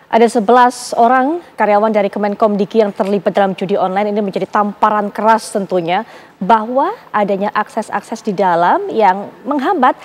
Ada 11 orang karyawan dari Kemenkom Diki yang terlibat dalam judi online ini menjadi tamparan keras tentunya bahwa adanya akses-akses di dalam yang menghambat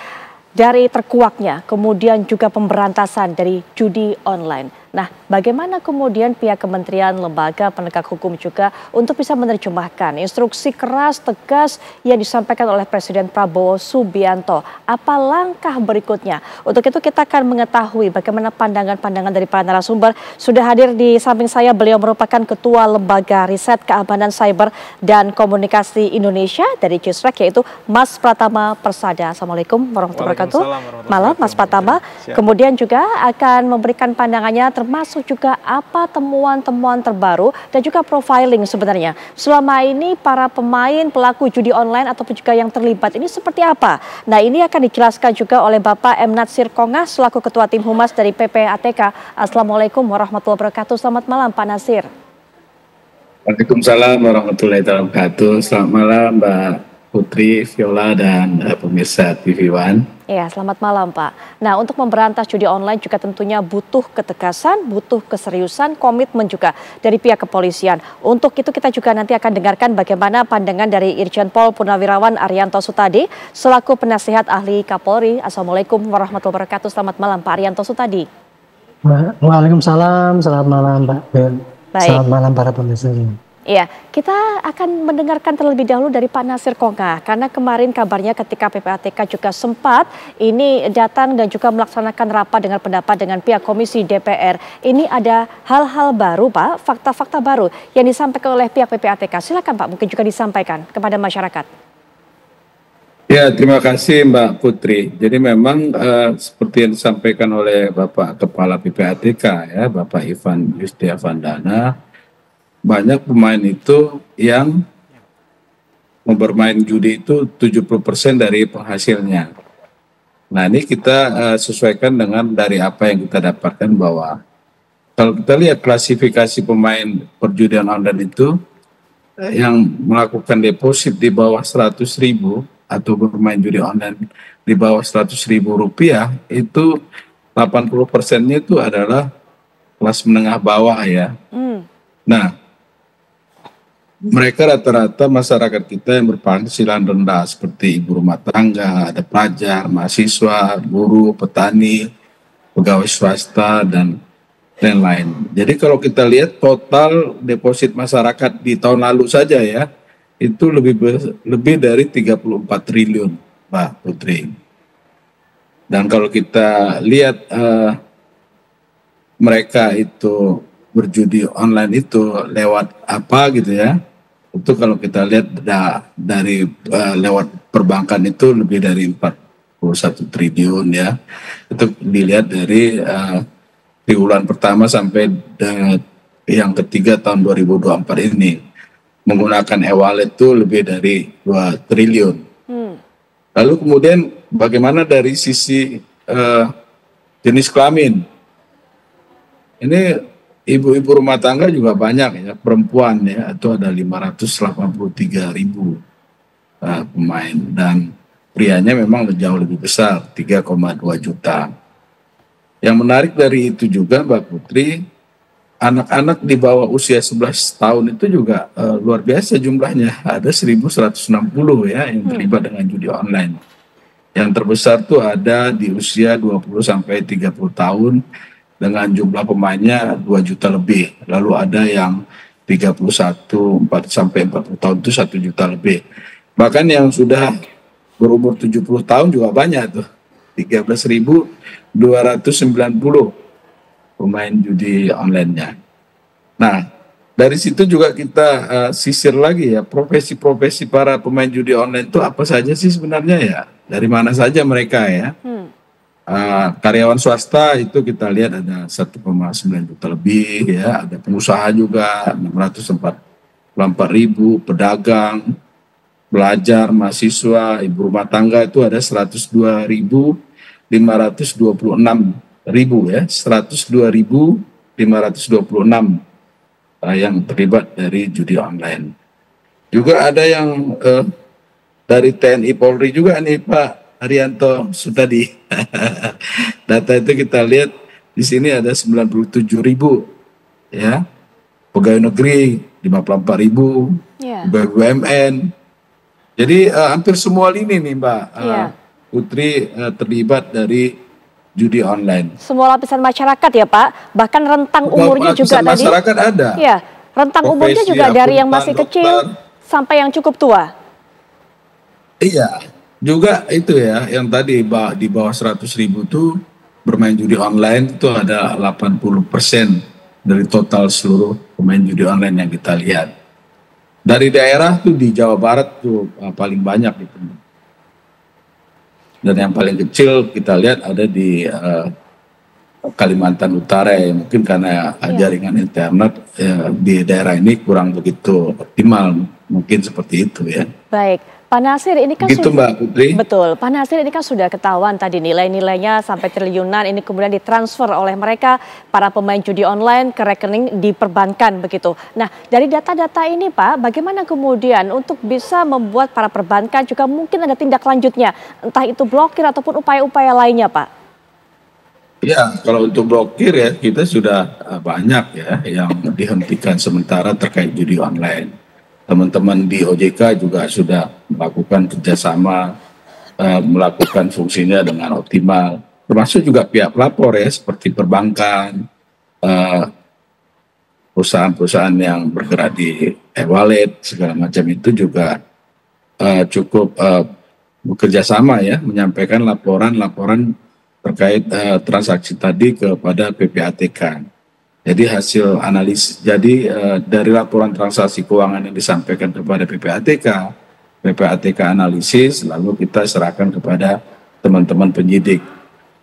dari terkuaknya, kemudian juga pemberantasan dari judi online. Nah, bagaimana kemudian pihak kementerian, lembaga penegak hukum juga untuk bisa menerjemahkan instruksi keras, tegas yang disampaikan oleh Presiden Prabowo Subianto. Apa langkah berikutnya? Untuk itu kita akan mengetahui bagaimana pandangan-pandangan dari para narasumber. Sudah hadir di samping saya, beliau merupakan Ketua Lembaga Riset Keamanan Cyber dan Komunikasi Indonesia dari CISREC, yaitu Mas Pratama Persada. Assalamualaikum warahmatullahi wabarakatuh. Malam Mas Pratama. Kemudian juga akan memberikan pandangannya termasuk juga apa temuan-temuan terbaru dan juga profiling sebenarnya. Selama ini para pemain pelaku judi online ataupun juga yang terlibat ini seperti apa? Nah, ini akan dijelaskan juga oleh Bapak M. Natsir Kongas selaku Ketua Tim Humas dari PPATK. Assalamualaikum warahmatullahi wabarakatuh. Selamat malam Pak Natsir. Waalaikumsalam warahmatullahi wabarakatuh. Selamat malam Mbak Putri, Viola, dan pemirsa TV One. Ya, selamat malam Pak. Nah, untuk memberantas judi online juga tentunya butuh ketegasan, butuh keseriusan, komitmen juga dari pihak kepolisian. Untuk itu kita juga nanti akan dengarkan bagaimana pandangan dari Irjen Pol Purnawirawan Arianto Sutadi selaku penasihat ahli Kapolri. Assalamualaikum warahmatullahi wabarakatuh. Selamat malam Pak Arianto Sutadi. Waalaikumsalam, selamat malam Mbak. Baik. Selamat malam para pemirsa. Iya, kita akan mendengarkan terlebih dahulu dari Pak Natsir Kongas, karena kemarin kabarnya ketika PPATK juga sempat ini datang dan juga melaksanakan rapat dengan pendapat dengan pihak Komisi DPR. Ini ada hal-hal baru Pak, fakta-fakta baru yang disampaikan oleh pihak PPATK. Silakan Pak, mungkin juga disampaikan kepada masyarakat. Ya, terima kasih Mbak Putri. Jadi memang seperti yang disampaikan oleh Bapak Kepala PPATK ya, Bapak Ivan Yustiavandana, banyak pemain itu yang bermain judi itu 70% dari penghasilnya. Nah, ini kita sesuaikan dengan dari apa yang kita dapatkan, bahwa kalau kita lihat klasifikasi pemain perjudian online itu yang melakukan deposit di bawah 100.000 atau bermain judi online di bawah 100.000 rupiah, itu 80%-nya itu adalah kelas menengah bawah ya. Nah, mereka rata-rata masyarakat kita yang berpenghasilan rendah seperti ibu rumah tangga, ada pelajar, mahasiswa, buruh, petani, pegawai swasta, dan lain-lain. Jadi kalau kita lihat total deposit masyarakat di tahun lalu saja ya, itu lebih dari 34 triliun, Mbak Putri. Dan kalau kita lihat mereka itu berjudi online itu lewat apa gitu ya, itu kalau kita lihat dari lewat perbankan itu lebih dari 41 triliun ya. Itu dilihat dari triwulan pertama sampai yang ketiga tahun 2024 ini. Menggunakan e-wallet itu lebih dari 2 triliun. Lalu kemudian bagaimana dari sisi jenis kelamin? Ini ibu-ibu rumah tangga juga banyak ya, perempuan ya, itu ada 583.000 pemain, dan prianya memang jauh lebih besar, 3,2 juta. Yang menarik dari itu juga Mbak Putri, anak-anak di bawah usia 11 tahun itu juga luar biasa jumlahnya, ada 1.160 ya yang terlibat dengan judi online. Yang terbesar tuh ada di usia 20 sampai 30 tahun dengan jumlah pemainnya 2 juta lebih. Lalu ada yang 31 sampai 40 tahun itu 1 juta lebih. Bahkan yang sudah berumur 70 tahun juga banyak tuh, 13.290 pemain judi online-nya. Nah, dari situ juga kita sisir lagi ya, profesi-profesi para pemain judi online itu apa saja sih sebenarnya ya? Dari mana saja mereka ya? Karyawan swasta itu kita lihat ada 1,9 juta lebih ya, ada pengusaha juga 644.000, pedagang, pelajar, mahasiswa, ibu rumah tangga itu ada 102.526 ya, 102.526 yang terlibat dari judi online. Juga ada yang dari TNI Polri juga nih Pak Arianto Sutadi. Data itu kita lihat di sini ada 97.000 ya, pegawai negeri 54.000, pegawai BUMN. Jadi hampir semua lini nih Mbak Putri terlibat dari judi online. Semua lapisan masyarakat ya Pak, bahkan rentang umurnya juga tadi. Masyarakat ada. Ya, rentang umurnya juga dari yang masih kecil sampai yang cukup tua. Iya, juga itu ya, yang tadi di bawah 100.000 tuh bermain judi online itu ada 80% dari total seluruh pemain judi online yang kita lihat. Dari daerah tuh di Jawa Barat tuh paling banyak itu. Dan yang paling kecil kita lihat ada di Kalimantan Utara ya, mungkin karena jaringan internet di daerah ini kurang begitu optimal, mungkin seperti itu ya. Baik, Pak Nasir ini kan gitu, Mbak Putri. Betul, Pak Nasir ini kan sudah ketahuan tadi nilai-nilainya sampai triliunan, ini kemudian ditransfer oleh mereka para pemain judi online ke rekening di perbankan begitu. Nah, dari data-data ini Pak, bagaimana kemudian untuk bisa membuat para perbankan juga mungkin ada tindak lanjutnya, entah itu blokir ataupun upaya-upaya lainnya Pak? Ya, kalau untuk blokir ya kita sudah banyak ya yang dihentikan sementara terkait judi online. Teman-teman di OJK juga sudah melakukan kerjasama, melakukan fungsinya dengan optimal. Termasuk juga pihak pelapor ya, seperti perbankan, perusahaan-perusahaan yang bergerak di e-wallet, segala macam itu juga cukup bekerja sama ya, menyampaikan laporan-laporan terkait transaksi tadi kepada PPATK. Jadi hasil analisis, dari laporan transaksi keuangan yang disampaikan kepada PPATK, PPATK analisis, lalu kita serahkan kepada teman-teman penyidik.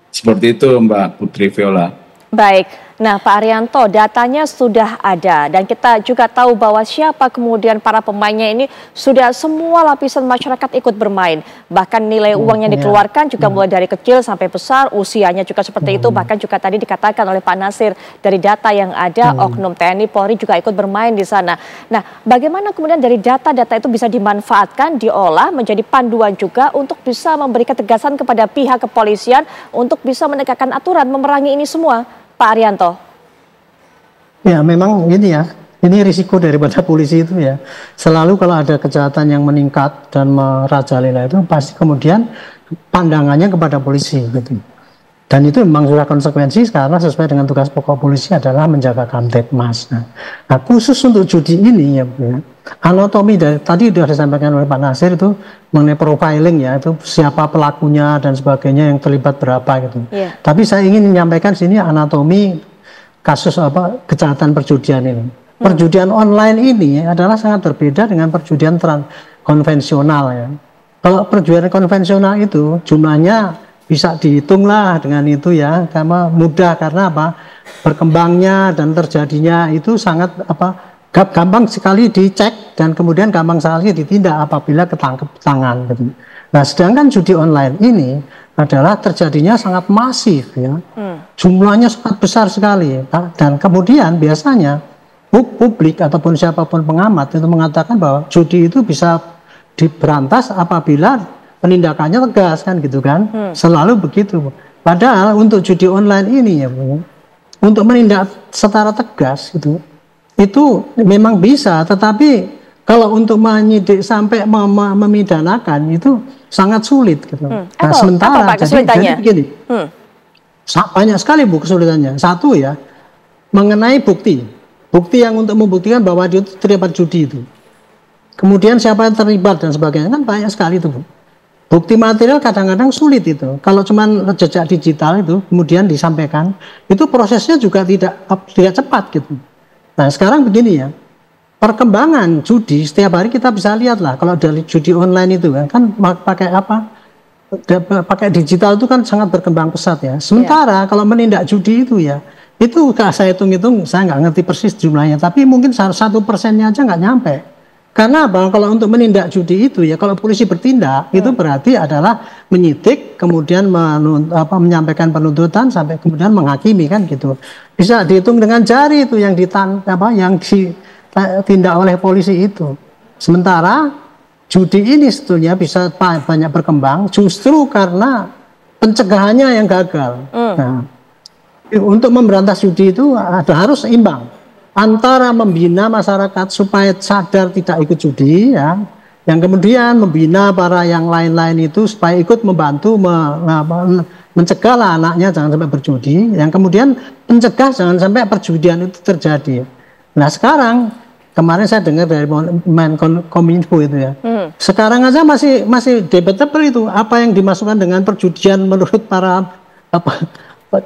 Seperti itu Mbak Putri Viola. Baik, nah Pak Arianto, datanya sudah ada dan kita juga tahu bahwa siapa kemudian para pemainnya ini sudah semua lapisan masyarakat ikut bermain. Bahkan nilai uang yang dikeluarkan juga mulai dari kecil sampai besar, usianya juga seperti itu. Bahkan juga tadi dikatakan oleh Pak Nasir dari data yang ada, Oknum TNI Polri juga ikut bermain di sana. Nah, bagaimana kemudian dari data-data itu bisa dimanfaatkan, diolah menjadi panduan juga untuk bisa memberi ketegasan kepada pihak kepolisian untuk bisa menegakkan aturan memerangi ini semua? Pak Arianto. Ya memang ini ya, ini risiko daripada polisi itu ya. Selalu kalau ada kejahatan yang meningkat dan merajalela itu pasti kemudian pandangannya kepada polisi gitu. Dan itu memang sudah konsekuensi karena sesuai dengan tugas pokok polisi adalah menjaga Kamtipmas. Nah khusus untuk judi ini ya, anatomi dari tadi sudah disampaikan oleh Pak Nasir itu mengenai profiling ya, itu siapa pelakunya dan sebagainya yang terlibat berapa gitu. Tapi saya ingin menyampaikan sini anatomi kasus kejahatan perjudian ini. Perjudian online ini adalah sangat berbeda dengan perjudian konvensional ya. Kalau perjudian konvensional itu jumlahnya bisa dihitung lah dengan itu ya, karena mudah karena berkembangnya dan terjadinya itu sangat gampang sekali dicek dan kemudian gampang sekali ditindak apabila ketangkep tangan gitu. Nah sedangkan judi online ini adalah terjadinya sangat masif ya, jumlahnya sangat besar sekali dan kemudian biasanya publik ataupun siapapun pengamat itu mengatakan bahwa judi itu bisa diberantas apabila penindakannya tegas kan gitu kan, selalu begitu. Padahal untuk judi online ini ya Bu, untuk menindak secara tegas itu memang bisa, tetapi kalau untuk menyidik sampai memidanakan itu sangat sulit gitu. Nah sementara jadi begini, banyak sekali Bu kesulitannya. Satu ya, mengenai bukti yang untuk membuktikan bahwa dia itu terlibat judi itu. Kemudian siapa yang terlibat dan sebagainya kan banyak sekali itu Bu. Bukti material kadang-kadang sulit itu. Kalau cuma jejak digital itu kemudian disampaikan, itu prosesnya juga tidak cepat gitu. Nah sekarang begini ya, perkembangan judi setiap hari kita bisa lihat lah. Kalau dari judi online itu kan pakai pakai digital itu kan sangat berkembang pesat ya. Sementara kalau menindak judi itu ya, itu saya hitung-hitung saya nggak ngerti persis jumlahnya, tapi mungkin 1% aja nggak nyampe. Karena kalau untuk menindak judi itu ya, kalau polisi bertindak itu berarti adalah menyidik, kemudian menyampaikan penuntutan sampai kemudian menghakimi kan gitu. Bisa dihitung dengan jari itu yang ditindak oleh polisi itu. Sementara judi ini sebetulnya bisa banyak berkembang justru karena pencegahannya yang gagal. Nah, untuk memberantas judi itu harus seimbang antara membina masyarakat supaya sadar tidak ikut judi, ya, yang kemudian membina para yang lain-lain itu supaya ikut membantu mencegahlah anaknya jangan sampai berjudi, yang kemudian mencegah jangan sampai perjudian itu terjadi. Nah sekarang kemarin saya dengar dari Menkominfo itu ya, sekarang aja masih debatable itu apa yang dimasukkan dengan perjudian menurut para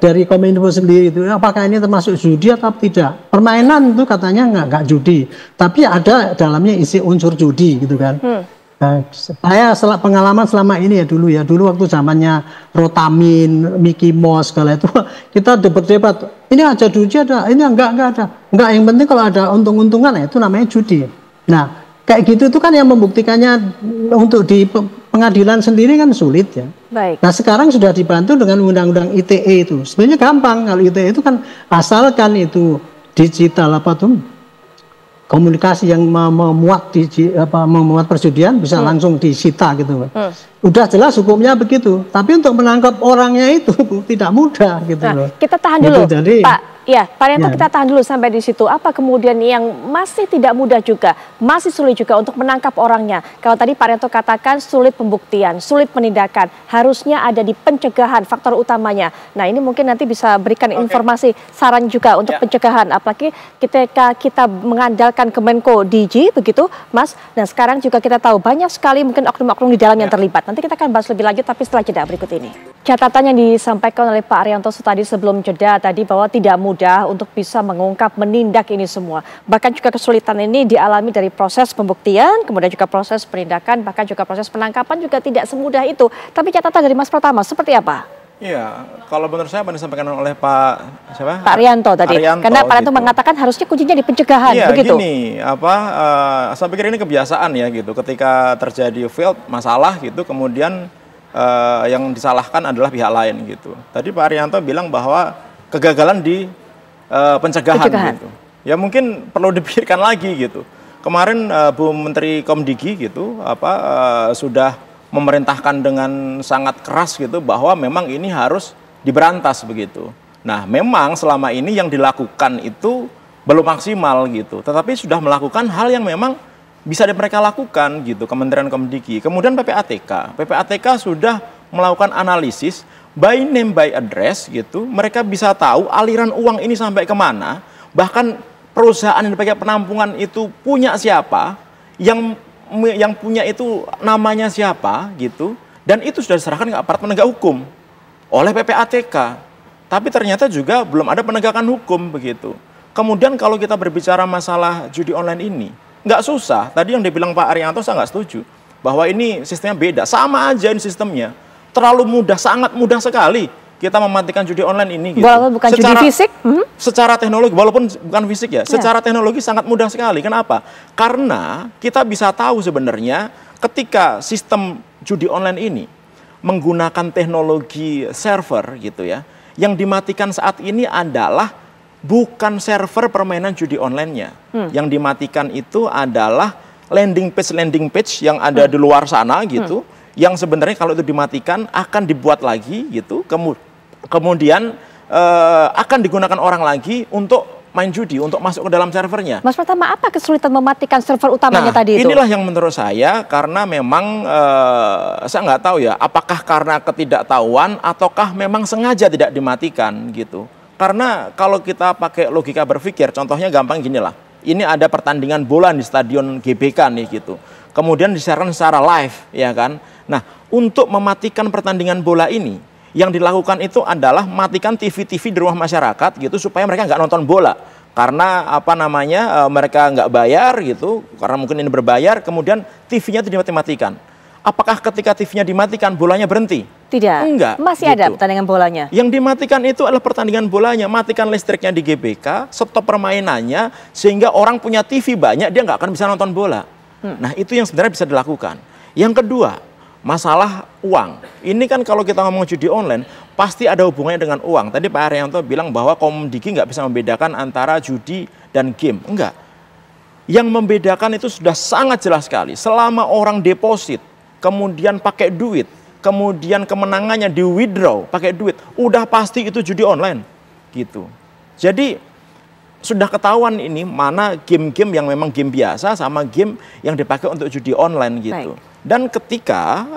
dari Kominfo sendiri itu, apakah ini termasuk judi atau tidak. Permainan itu katanya nggak judi, tapi ada dalamnya isi unsur judi gitu kan. Nah, saya pengalaman selama ini ya dulu waktu zamannya Rotamin, Mickey Mouse segala itu kita debat-debat ini aja judi ada, ini enggak ada, enggak, yang penting kalau ada untung-untungan ya itu namanya judi. Nah kayak gitu itu kan yang membuktikannya untuk di pengadilan sendiri kan sulit ya. Baik. Nah sekarang sudah dibantu dengan undang-undang ITE itu, sebenarnya gampang. Kalau ITE itu kan asalkan itu digital apa tuh komunikasi yang memuat perjudian bisa langsung disita gitu. Udah jelas hukumnya begitu. Tapi untuk menangkap orangnya itu tidak mudah gitu loh. Kita tahan dulu, gitu, jadi, Pak. Ya, Pak Arianto, kita tahan dulu sampai di situ. Apa kemudian yang masih tidak mudah juga, masih sulit juga untuk menangkap orangnya? Kalau tadi Pak Arianto katakan sulit pembuktian, sulit penindakan, harusnya ada di pencegahan faktor utamanya. Nah, ini mungkin nanti bisa berikan informasi, saran juga untuk pencegahan. Apalagi ketika kita mengandalkan Kemenko Digi, begitu, Mas. Nah, sekarang juga kita tahu banyak sekali mungkin oknum-oknum di dalam yang terlibat. Nanti kita akan bahas lebih lanjut, tapi setelah jeda berikut ini. Catatan yang disampaikan oleh Pak Arianto tadi sebelum jeda tadi bahwa tidak mudah untuk bisa mengungkap, menindak ini semua. Bahkan juga kesulitan ini dialami dari proses pembuktian, kemudian juga proses penindakan, bahkan juga proses penangkapan juga tidak semudah itu. Tapi catatan dari Mas Pratama seperti apa? Iya, kalau menurut saya apa yang disampaikan oleh Pak Arianto tadi. Karena Pak Arianto gitu mengatakan harusnya kuncinya di pencegahan, begitu. Gini, saya pikir ini kebiasaan ya gitu. Ketika terjadi failed masalah gitu, kemudian yang disalahkan adalah pihak lain gitu. Tadi Pak Arianto bilang bahwa kegagalan di pencegahan gitu. Ya mungkin perlu dipikirkan lagi gitu. Kemarin Bu Menteri Komdigi gitu sudah memerintahkan dengan sangat keras gitu bahwa memang ini harus diberantas begitu. Nah, memang selama ini yang dilakukan itu belum maksimal gitu. Tetapi sudah melakukan hal yang memang bisa mereka lakukan gitu, Kementerian Komdigi. Kemudian PPATK sudah melakukan analisis by name by address gitu. Mereka bisa tahu aliran uang ini sampai kemana. Bahkan perusahaan yang dipakai penampungan itu punya siapa, yang punya itu namanya siapa gitu. Dan itu sudah diserahkan ke aparat penegak hukum oleh PPATK. Tapi ternyata juga belum ada penegakan hukum begitu. Kemudian kalau kita berbicara masalah judi online ini, nggak susah. Tadi yang dibilang Pak Arianto saya nggak setuju. Bahwa ini sistemnya beda. Sama aja ini sistemnya. Terlalu mudah, sangat mudah sekali kita mematikan judi online ini. Gitu. Walaupun bukan judi fisik? Secara teknologi, walaupun bukan fisik ya. Secara teknologi sangat mudah sekali. Kenapa? Karena kita bisa tahu sebenarnya ketika sistem judi online ini menggunakan teknologi server gitu ya. Yang dimatikan saat ini adalah bukan server permainan judi online-nya. Yang dimatikan itu adalah landing page yang ada di luar sana gitu. Yang sebenarnya kalau itu dimatikan akan dibuat lagi gitu. Kemudian akan digunakan orang lagi untuk main judi, untuk masuk ke dalam servernya. Mas Pratama, apa kesulitan mematikan server utamanya tadi itu? Inilah yang menurut saya karena memang saya nggak tahu ya, apakah karena ketidaktahuan ataukah memang sengaja tidak dimatikan gitu. Karena kalau kita pakai logika berpikir, contohnya gampang gini lah. Ini ada pertandingan bola di stadion GBK nih gitu. Kemudian disiarkan secara live, ya kan. Nah, untuk mematikan pertandingan bola ini, yang dilakukan itu adalah matikan TV-TV di rumah masyarakat gitu supaya mereka nggak nonton bola. Karena mereka nggak bayar gitu, karena mungkin ini berbayar, kemudian TV-nya itu dimatikan. Apakah ketika TV-nya dimatikan bolanya berhenti? Tidak. Enggak. Masih gitu. ada pertandingan bolanya. Yang dimatikan itu adalah pertandingan bolanya, matikan listriknya di GBK, stop permainannya, sehingga orang punya TV banyak, dia nggak akan bisa nonton bola. Nah, itu yang sebenarnya bisa dilakukan. Yang kedua, masalah uang. Ini kan kalau kita ngomong judi online, pasti ada hubungannya dengan uang. Tadi Pak Arianto bilang bahwa Komdigi nggak bisa membedakan antara judi dan game. Enggak. Yang membedakan itu sudah sangat jelas sekali. Selama orang deposit, kemudian pakai duit, kemudian kemenangannya di withdraw pakai duit, udah pasti itu judi online gitu. Jadi sudah ketahuan ini mana game-game yang memang game biasa sama game yang dipakai untuk judi online gitu. Baik. Dan ketika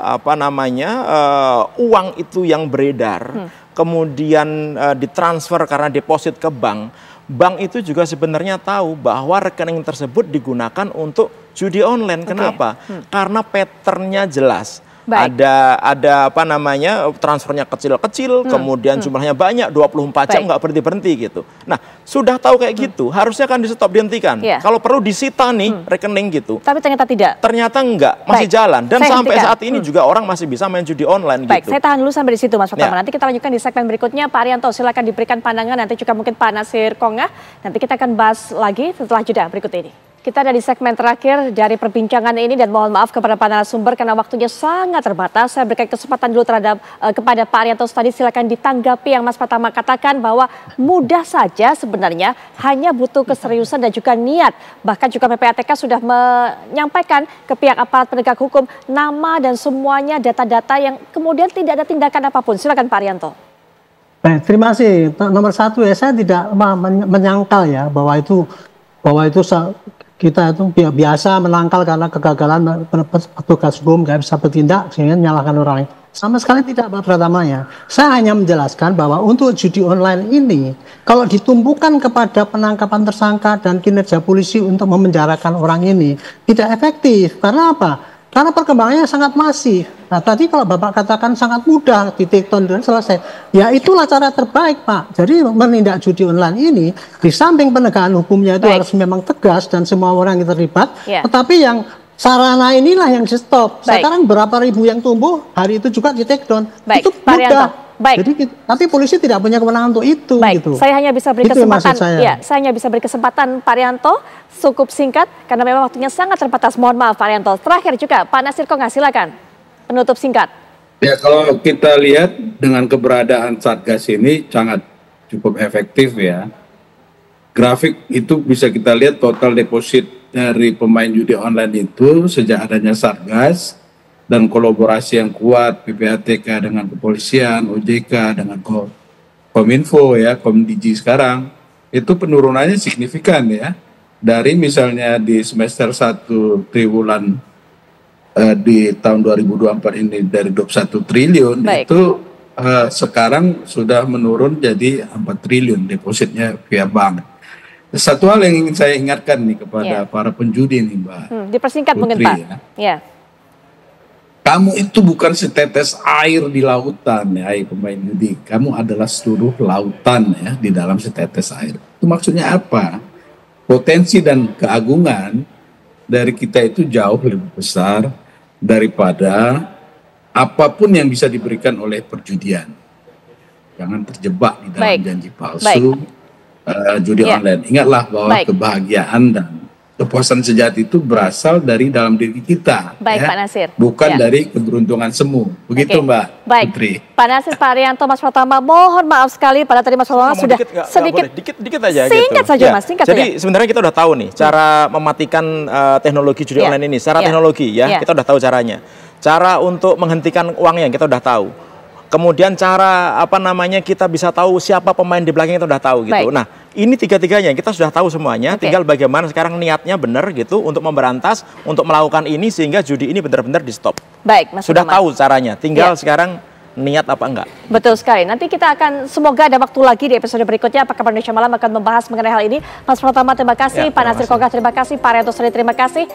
uang itu yang beredar, kemudian ditransfer karena deposit ke bank, bank itu juga sebenarnya tahu bahwa rekening tersebut digunakan untuk judi online. Kenapa? Karena patternnya jelas. Baik. Ada transfernya kecil-kecil, kemudian jumlahnya banyak, 24 jam nggak berhenti-berhenti gitu. Nah, sudah tahu kayak gitu, harusnya kan di stop, dihentikan. Yeah. Kalau perlu disita nih rekening gitu. Tapi ternyata tidak. Ternyata enggak, masih jalan. Dan Saya sampai hentikan. saat ini juga orang masih bisa main judi online Baik, gitu. saya tahan dulu sampai di situ Mas Pratama. Ya. Nanti kita lanjutkan di segmen berikutnya. Pak Arianto, silakan diberikan pandangan. Nanti juga mungkin Pak Nasir Kongah. Nanti kita akan bahas lagi setelah jeda berikut ini. Kita ada di segmen terakhir dari perbincangan ini dan mohon maaf kepada para narasumber karena waktunya sangat terbatas. Saya berikan kesempatan dulu kepada Pak Arianto tadi, silakan ditanggapi yang Mas Pratama katakan bahwa mudah saja sebenarnya, hanya butuh keseriusan dan juga niat. Bahkan juga PPATK sudah menyampaikan ke pihak aparat penegak hukum nama dan semuanya data-data yang kemudian tidak ada tindakan apapun. Silakan Pak Arianto. Baik, terima kasih. Nomor satu ya, saya tidak menyangkal ya bahwa itu kita itu biasa menangkal karena kegagalan petugas hukum nggak bisa bertindak sehingga menyalahkan orang lain. Sama sekali tidak, Pak Pratama ya. Saya hanya menjelaskan bahwa untuk judi online ini kalau ditumpukan kepada penangkapan tersangka dan kinerja polisi untuk memenjarakan orang ini tidak efektif. Karena apa? Karena perkembangannya sangat masif. Nah, tadi kalau Bapak katakan sangat mudah di take down dan selesai, ya itulah cara terbaik, Pak. Jadi menindak judi online ini, di samping penegakan hukumnya itu harus memang tegas dan semua orang yang terlibat, tetapi yang sarana inilah yang di stop. Sekarang berapa ribu yang tumbuh, hari itu juga di take down. Itu mudah. Jadi tapi polisi tidak punya kewenangan untuk itu. Gitu. Saya hanya bisa beri kesempatan. Ya, saya hanya bisa beri kesempatan Pak Arianto cukup singkat karena memang waktunya sangat terbatas. Mohon maaf Pak Arianto. Terakhir juga Pak Nasir Kongah, silakan penutup singkat. Ya, kalau kita lihat dengan keberadaan Satgas ini sangat cukup efektif ya. Grafik itu bisa kita lihat total deposit dari pemain judi online itu sejak adanya Satgas dan kolaborasi yang kuat PPATK dengan kepolisian, OJK dengan Kominfo ya, Komdigi sekarang, itu penurunannya signifikan ya. Dari misalnya di semester 1 triwulan di tahun 2024 ini dari 21 triliun itu sekarang sudah menurun jadi 4 triliun depositnya via bank. Satu hal yang ingin saya ingatkan nih kepada para penjudi nih Mbak. Dipersingkat Putri, mungkin Pak. Ya. Kamu itu bukan setetes air di lautan ya, pemain judi. Kamu adalah seluruh lautan ya di dalam setetes air. Itu maksudnya apa? Potensi dan keagungan dari kita itu jauh lebih besar daripada apapun yang bisa diberikan oleh perjudian. Jangan terjebak di dalam janji palsu judi online. Ingatlah bahwa kebahagiaan dan kepuasan sejati itu berasal dari dalam diri kita. Baik, Pak Nasir. Bukan dari keberuntungan semu. Begitu Mbak Putri. Pak Nasir, Pak Arianto, Mas Pratama, mohon maaf sekali pada tadi Mas Pratama sudah sedikit aja singkat gitu. Saja, Mas, singkat Jadi saja. sebenarnya kita udah tahu nih cara mematikan teknologi judi online ini. Secara teknologi ya, kita udah tahu caranya. Cara untuk menghentikan uangnya kita udah tahu. Kemudian cara kita bisa tahu siapa pemain di belakang, kita udah tahu gitu. Nah, ini tiga-tiganya kita sudah tahu semuanya. Tinggal bagaimana sekarang niatnya benar gitu untuk memberantas, untuk melakukan ini sehingga judi ini benar-benar di stop. Baik, Mas. Sudah tahu caranya. Tinggal sekarang niat apa enggak. Betul sekali. Nanti kita akan semoga ada waktu lagi di episode berikutnya. Apakah Indonesia Malam akan membahas mengenai hal ini. Mas Pratama terima kasih, Pak Nasir Kongah terima kasih, Pak Arianto terima kasih.